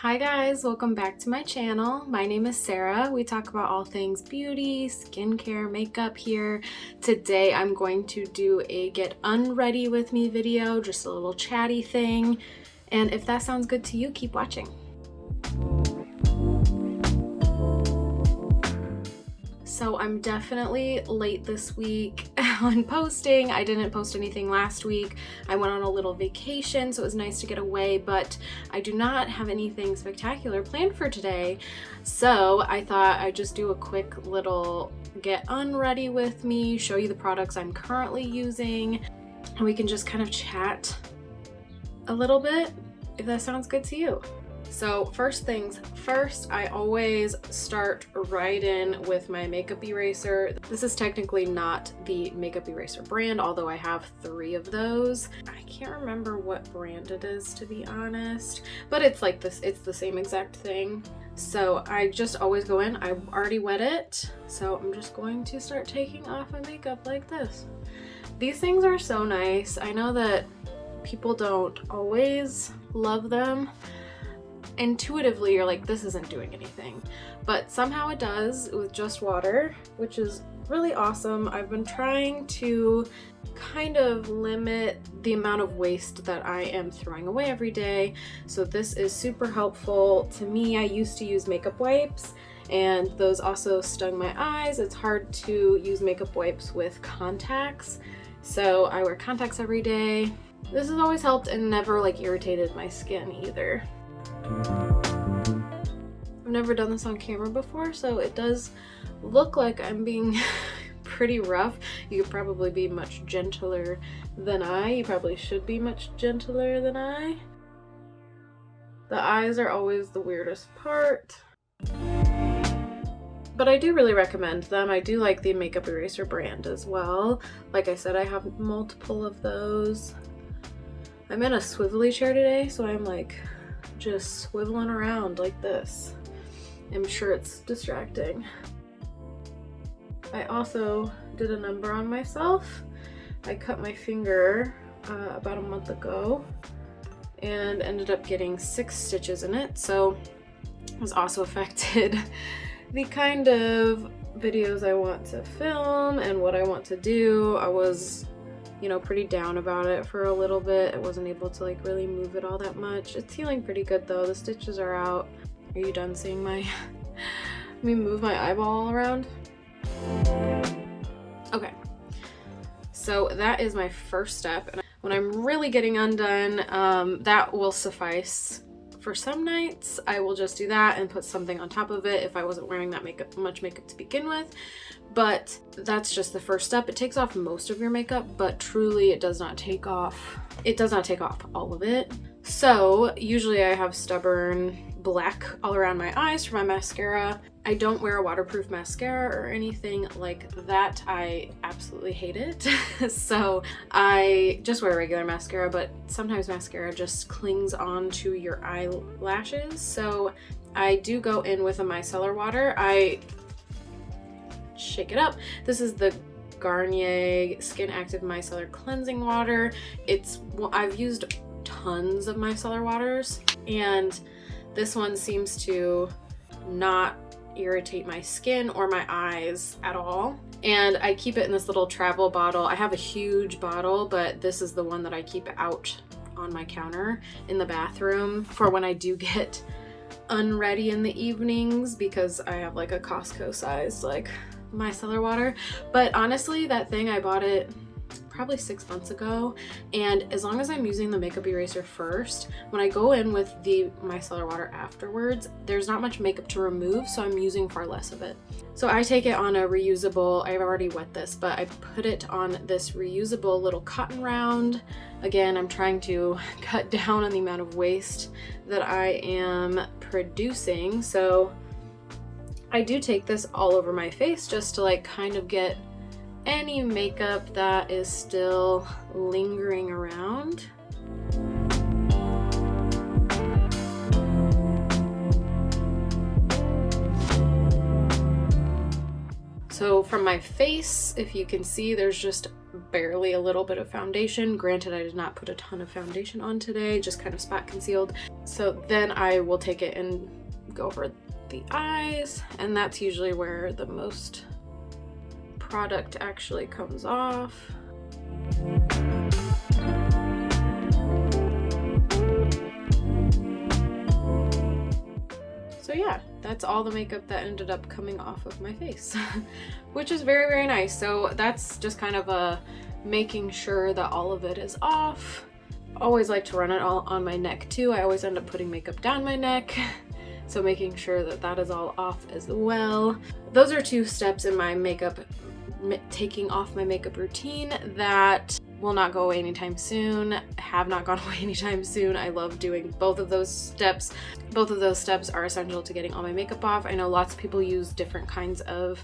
Hi guys, welcome back to my channel. My name is Sarah. We talk about all things beauty, skincare, makeup here. Today I'm going to do a get unready with me video, just a little chatty thing. And if that sounds good to you, keep watching. So I'm definitely late this week on posting. I didn't post anything last week. I went on a little vacation, so it was nice to get away, but I do not have anything spectacular planned for today. So I thought I'd just do a quick little get unready with me, show you the products I'm currently using, and we can just kind of chat a little bit, if that sounds good to you. So first things first, I always start right in with my makeup eraser. This is technically not the makeup eraser brand, although I have 3 of those. I can't remember what brand it is, to be honest, but it's like this, it's the same exact thing. So I just always go in, I already wet it, so I'm just going to start taking off my makeup like this. These things are so nice. I know that people don't always love them. Intuitively you're like, this isn't doing anything, but somehow it does with just water, which is really awesome. I've been trying to kind of limit the amount of waste that I am throwing away every day, so this is super helpful to me. I used to use makeup wipes and those also stung my eyes. It's hard to use makeup wipes with contacts, so I wear contacts every day. This has always helped and never like irritated my skin either. I've never done this on camera before, so it does look like I'm being pretty rough. You could probably be much gentler than I. You probably should be much gentler than I. The eyes are always the weirdest part, but I do really recommend them. I do like the makeup eraser brand as well. Like I said, I have multiple of those. I'm in a swivelly chair today, so I'm like just swiveling around like this. I'm sure it's distracting. I also did a number on myself. I cut my finger about a month ago and ended up getting 6 stitches in it, so it was also affected the kind of videos I want to film and what I want to do. I was, you know, pretty down about it for a little bit. I wasn't able to like really move it all that much. It's healing pretty good though. The stitches are out. Are you done seeing my let me move my eyeball around? Okay, so that is my first step, and when I'm really getting undone, that will suffice. For some nights I will just do that and put something on top of it if I wasn't wearing that much makeup to begin with. But that's just the first step. It takes off most of your makeup, but truly it does not take off all of it. So usually I have stubborn black all around my eyes for my mascara. I don't wear a waterproof mascara or anything like that. I absolutely hate it. So I just wear regular mascara, but sometimes mascara just clings onto your eyelashes. So I do go in with a micellar water. I shake it up. This is the Garnier Skin Active Micellar Cleansing Water. I've used tons of micellar waters, and this one seems to not irritate my skin or my eyes at all. And I keep it in this little travel bottle. I have a huge bottle, but this is the one that I keep out on my counter in the bathroom for when I do get unready in the evenings, because I have like a Costco sized like micellar water. But honestly, that thing, I bought it probably 6 months ago, and as long as I'm using the makeup eraser first, when I go in with the micellar water afterwards, there's not much makeup to remove, so I'm using far less of it. So I take it on a reusable, I've already wet this, but I put it on this reusable little cotton round. Again, I'm trying to cut down on the amount of waste that I am producing, so I do take this all over my face just to like kind of get any makeup that is still lingering around. So from my face, if you can see, there's just barely a little bit of foundation. Granted, I did not put a ton of foundation on today, just kind of spot concealed. So then I will take it and go over the eyes, and that's usually where the most product actually comes off. So yeah, that's all the makeup that ended up coming off of my face, which is very, very nice. So that's just kind of a making sure that all of it is off. Always like to run it all on my neck too. I always end up putting makeup down my neck. So making sure that that is all off as well. Those are 2 steps in my makeup, taking off my makeup routine that will not go away anytime soon, have not gone away anytime soon. I love doing both of those steps. Both of those steps are essential to getting all my makeup off. I know lots of people use different kinds of,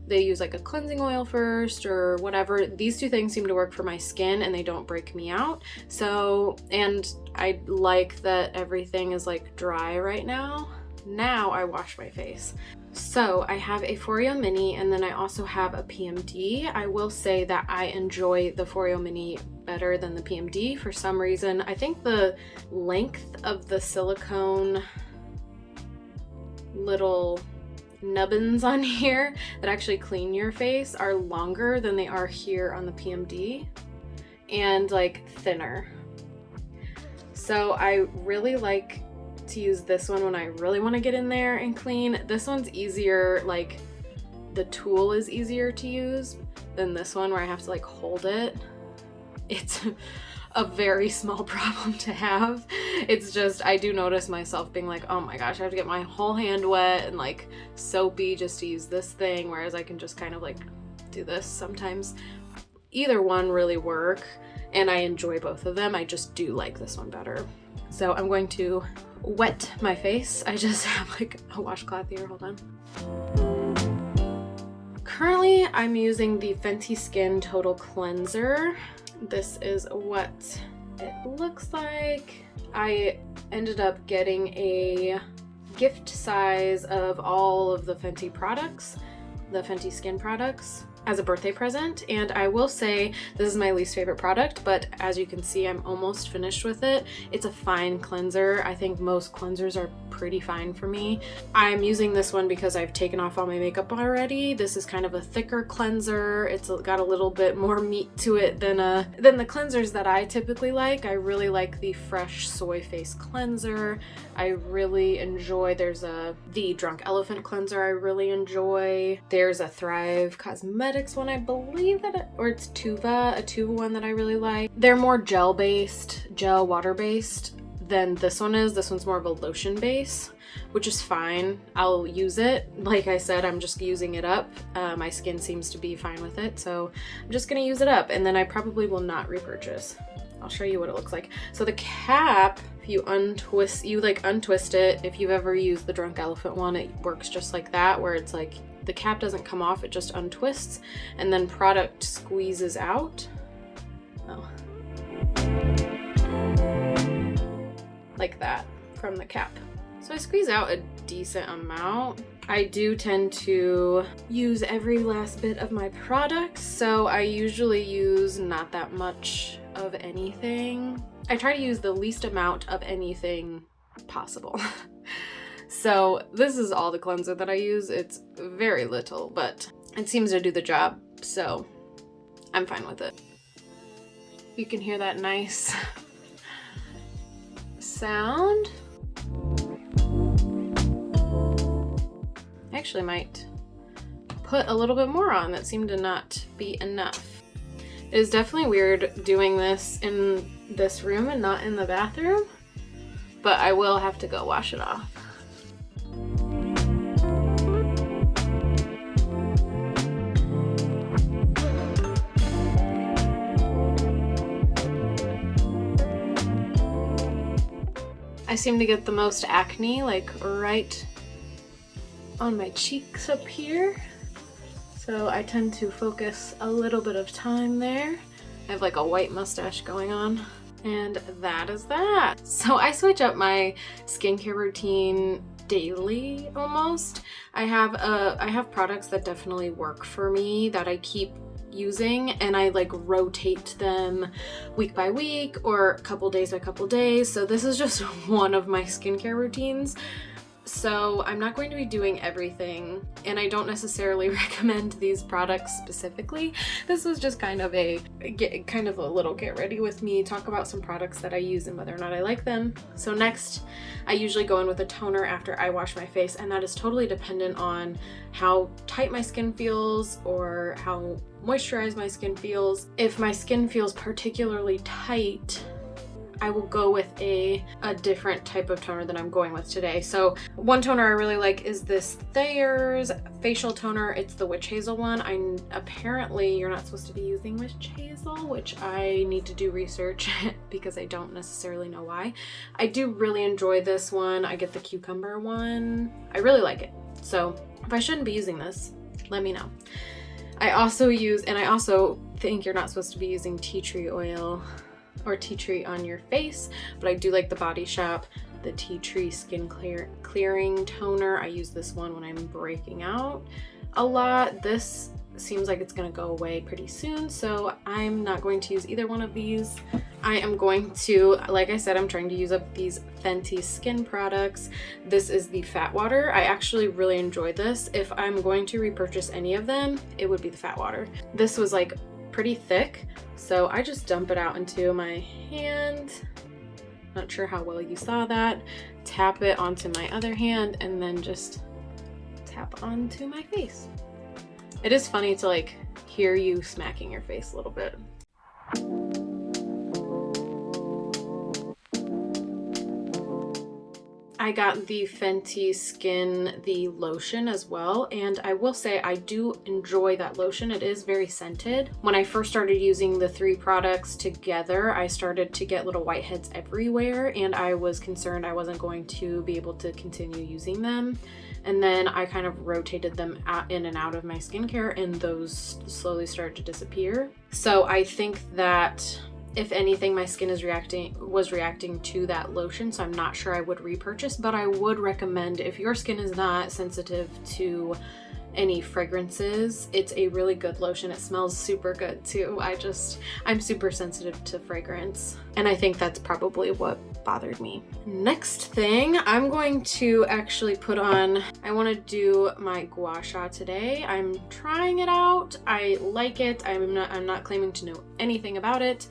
they use like a cleansing oil first or whatever. These 2 things seem to work for my skin and they don't break me out. So, and I like that everything is like dry right now. Now I wash my face. So I have a Foreo Mini and then I also have a PMD. I will say that I enjoy the Foreo Mini better than the PMD for some reason. I think the length of the silicone little nubbins on here that actually clean your face are longer than they are here on the PMD, and like thinner. So I really like to use this one when I really want to get in there and clean. This one's easier, like the tool is easier to use than this one where I have to like hold it. It's a very small problem to have. It's just, I do notice myself being like, oh my gosh, I have to get my whole hand wet and like soapy just to use this thing, whereas I can just kind of like do this sometimes. Either one really work and I enjoy both of them. I just do like this one better. So I'm going to wet my face. I just have like a washcloth here, hold on. Currently I'm using the Fenty Skin Total Cleanser. This is what it looks like. I ended up getting a gift size of all of the Fenty products, the Fenty Skin products, as a birthday present, and I will say this is my least favorite product, but as you can see I'm almost finished with it. It's a fine cleanser. I think most cleansers are pretty fine for me. I'm using this one because I've taken off all my makeup already. This is kind of a thicker cleanser. It's got a little bit more meat to it than the cleansers that I typically like. I really like the Fresh Soy Face Cleanser. I really enjoy, there's the Drunk Elephant Cleanser I really enjoy. There's a Thrive Cosmetics one, I believe that, or it's Tuva, a Tuva one that I really like. They're more gel-based, water-based than this one is. This one's more of a lotion base, which is fine. I'll use it. Like I said, I'm just using it up. My skin seems to be fine with it, so I'm just gonna use it up, and then I probably will not repurchase. I'll show you what it looks like. So the cap, if you untwist, untwist it. If you've ever used the Drunk Elephant one, it works just like that, where it's like the cap doesn't come off, it just untwists, and then product squeezes out. Oh. Like that from the cap. So I squeeze out a decent amount. I do tend to use every last bit of my products, so I usually use not that much of anything. I try to use the least amount of anything possible. So this is all the cleanser that I use. It's very little, but it seems to do the job, so I'm fine with it. You can hear that nice sound. I actually might put a little bit more on. That seemed to not be enough. It is definitely weird doing this in this room and not in the bathroom, but I will have to go wash it off. I seem to get the most acne, like right on my cheeks up here. So I tend to focus a little bit of time there. I have like a white mustache going on. And that is that. So I switch up my skincare routine daily almost. I have products that definitely work for me that I keep using, and I like rotate them week by week or couple days by couple days. So this is just one of my skincare routines. So I'm not going to be doing everything, and I don't necessarily recommend these products specifically. This was just kind of a little get ready with me, talk about some products that I use and whether or not I like them. So next, I usually go in with a toner after I wash my face, and that is totally dependent on how tight my skin feels or how moisturized my skin feels. If my skin feels particularly tight, I will go with a different type of toner than I'm going with today. So one toner I really like is this Thayer's facial toner. It's the witch hazel one. Apparently you're not supposed to be using witch hazel, which I need to do research because I don't necessarily know why. I do really enjoy this one. I get the cucumber one. I really like it. So if I shouldn't be using this, let me know. I also think you're not supposed to be using tea tree oil or tea tree on your face, but I do like the Body Shop, the tea tree skin clearing toner. I use this one when I'm breaking out a lot. This seems like it's gonna go away pretty soon, so I'm not going to use either one of these. I am going to, like I said, I'm trying to use up these Fenty skin products. This is the Phat water. I actually really enjoyed this. If I'm going to repurchase any of them, it would be the Phat water. This was like pretty thick, so I just dump it out into my hand. Not sure how well you saw that. Tap it onto my other hand and then just tap onto my face. It is funny to like hear you smacking your face a little bit. I got the Fenty Skin, the lotion as well, and I will say I do enjoy that lotion. It is very scented. When I first started using the 3 products together, I started to get little whiteheads everywhere, and I was concerned I wasn't going to be able to continue using them. And then I kind of rotated them in and out of my skincare, and those slowly started to disappear. So I think that if anything, my skin was reacting to that lotion, so I'm not sure I would repurchase, but I would recommend, if your skin is not sensitive to any fragrances, it's a really good lotion. It smells super good too. I'm super sensitive to fragrance, and I think that's probably what bothered me. Next thing, I'm going to actually put on, I want to do my Gua Sha today. I'm trying it out. I like it. I'm not claiming to know anything about it,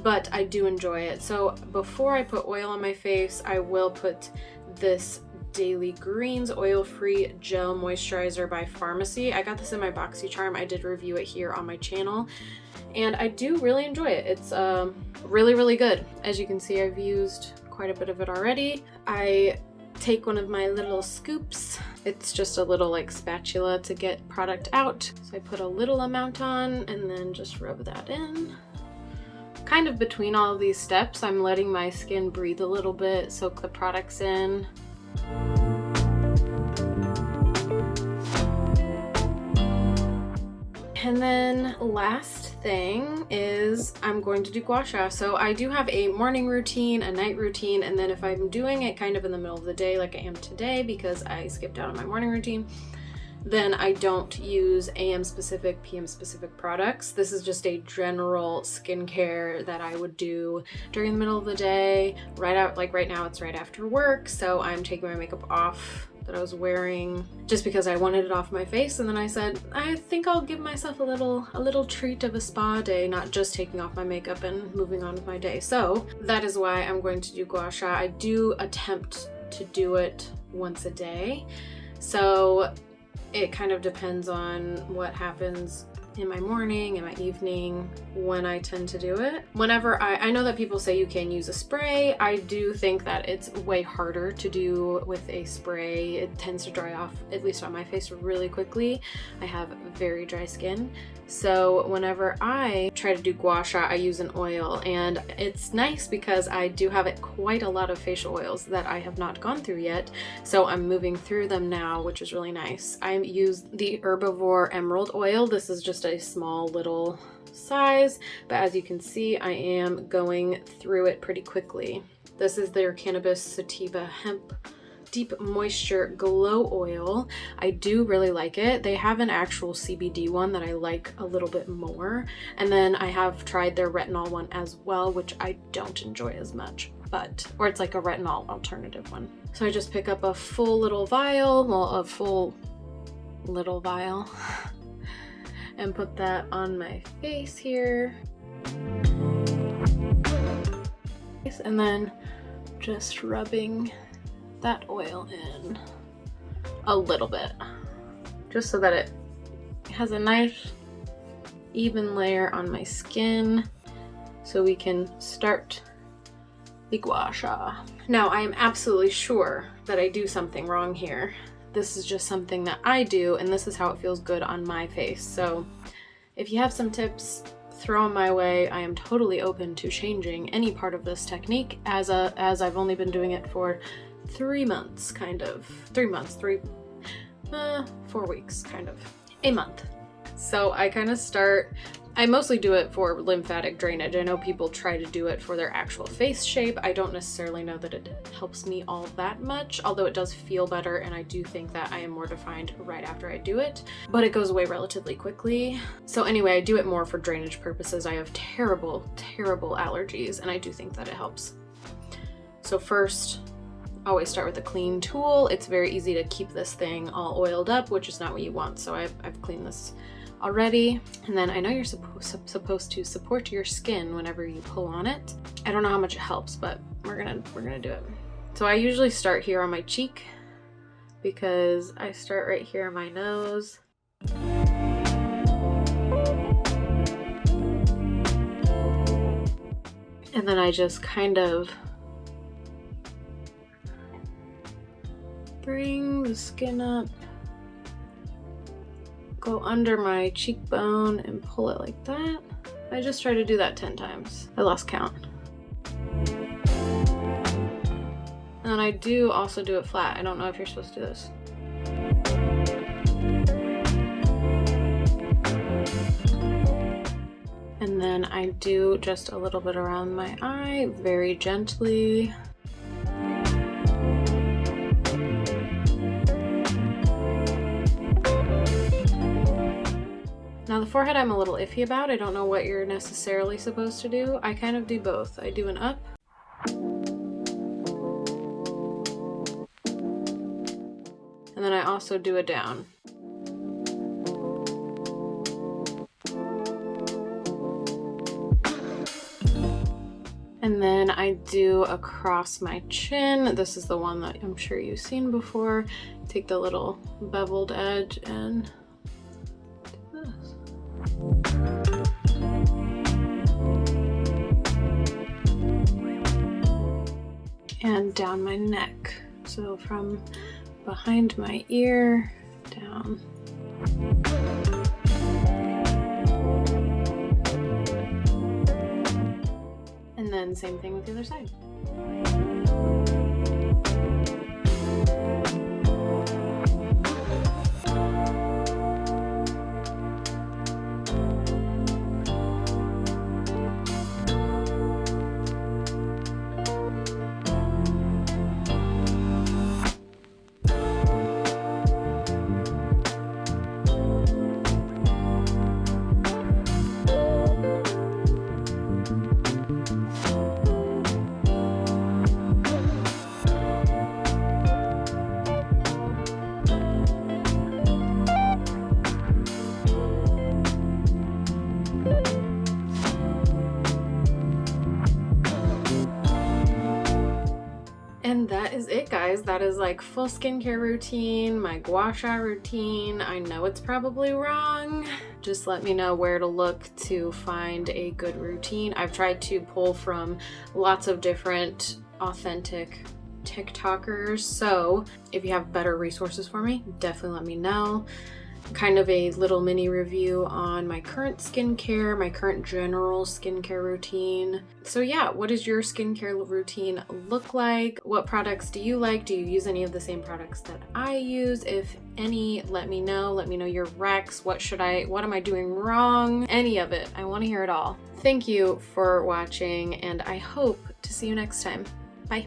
but I do enjoy it. So before I put oil on my face, I will put this Daily Greens oil-free gel moisturizer by Pharmacy. I got this in my BoxyCharm. I did review it here on my channel, and I do really enjoy it. It's really, really good. As you can see, I've used quite a bit of it already. I take one of my little scoops. It's just a little like spatula to get product out. So I put a little amount on and then just rub that in. Kind of between all of these steps, I'm letting my skin breathe a little bit, soak the products in. And then last thing is I'm going to do Gua Sha. So I do have a morning routine, a night routine, and then if I'm doing it kind of in the middle of the day like I am today because I skipped out on my morning routine, then I don't use AM specific, PM specific products. This is just a general skincare that I would do during the middle of the day, like right now it's right after work, so I'm taking my makeup off that I was wearing just because I wanted it off my face, and then I said I think I'll give myself a little treat of a spa day, not just taking off my makeup and moving on with my day. So that is why I'm going to do Gua Sha. I do attempt to do it once a day, so it kind of depends on what happens in my morning, in my evening, when I tend to do it. Whenever I know that people say you can use a spray. I do think that it's way harder to do with a spray. It tends to dry off, at least on my face, really quickly. I have very dry skin. So whenever I try to do Gua Sha, I use an oil, and it's nice because I do have quite a lot of facial oils that I have not gone through yet. So I'm moving through them now, which is really nice. I use the Herbivore Emerald oil. This is just a small little size, but as you can see, I am going through it pretty quickly. This is their Cannabis Sativa hemp Deep Moisture Glow Oil. I do really like it. They have an actual CBD one that I like a little bit more. And then I have tried their retinol one as well, which I don't enjoy as much, or it's like a retinol alternative one. So I just pick up a full little vial, and put that on my face here. And then just rubbing that oil in a little bit, just so that it has a nice even layer on my skin, so we can start the Gua Sha. Now, I am absolutely sure that I do something wrong here. This is just something that I do, and this is how it feels good on my face. So if you have some tips, throw them my way. I am totally open to changing any part of this technique, as I've only been doing it for 3 months, 4 weeks, kind of a month. So I mostly do it for lymphatic drainage. I know people try to do it for their actual face shape. I don't necessarily know that it helps me all that much, although it does feel better, and I do think that I am more defined right after I do it, but it goes away relatively quickly. So anyway, I do it more for drainage purposes. I have terrible, terrible allergies, and I do think that it helps. So first, always start with a clean tool. It's very easy to keep this thing all oiled up, which is not what you want. So I've cleaned this already. And then I know you're supposed to support your skin whenever you pull on it. I don't know how much it helps, but we're gonna do it. So I usually start here on my cheek, because I start right here on my nose. And then I just kind of bring the skin up, go under my cheekbone and pull it like that. I just try to do that 10 times. I lost count. And then I do also do it flat. I don't know if you're supposed to do this. And then I do just a little bit around my eye, very gently. Now the forehead I'm a little iffy about. I don't know what you're necessarily supposed to do. I kind of do both. I do an up. And then I also do a down. And then I do across my chin. This is the one that I'm sure you've seen before. Take the little beveled edge and do this. And down my neck. So from behind my ear down. And then same thing with the other side. And that is it, guys. That is like full skincare routine, my Gua Sha routine. I know it's probably wrong. Just let me know where to look to find a good routine. I've tried to pull from lots of different authentic TikTokers. So if you have better resources for me, definitely let me know. Kind of a little mini review on my current skincare, my current general skincare routine. So yeah, what does your skincare routine look like? What products do you like? Do you use any of the same products that I use? If any, let me know. Let me know your recs. What am I doing wrong? Any of it. I want to hear it all. Thank you for watching, and I hope to see you next time. Bye.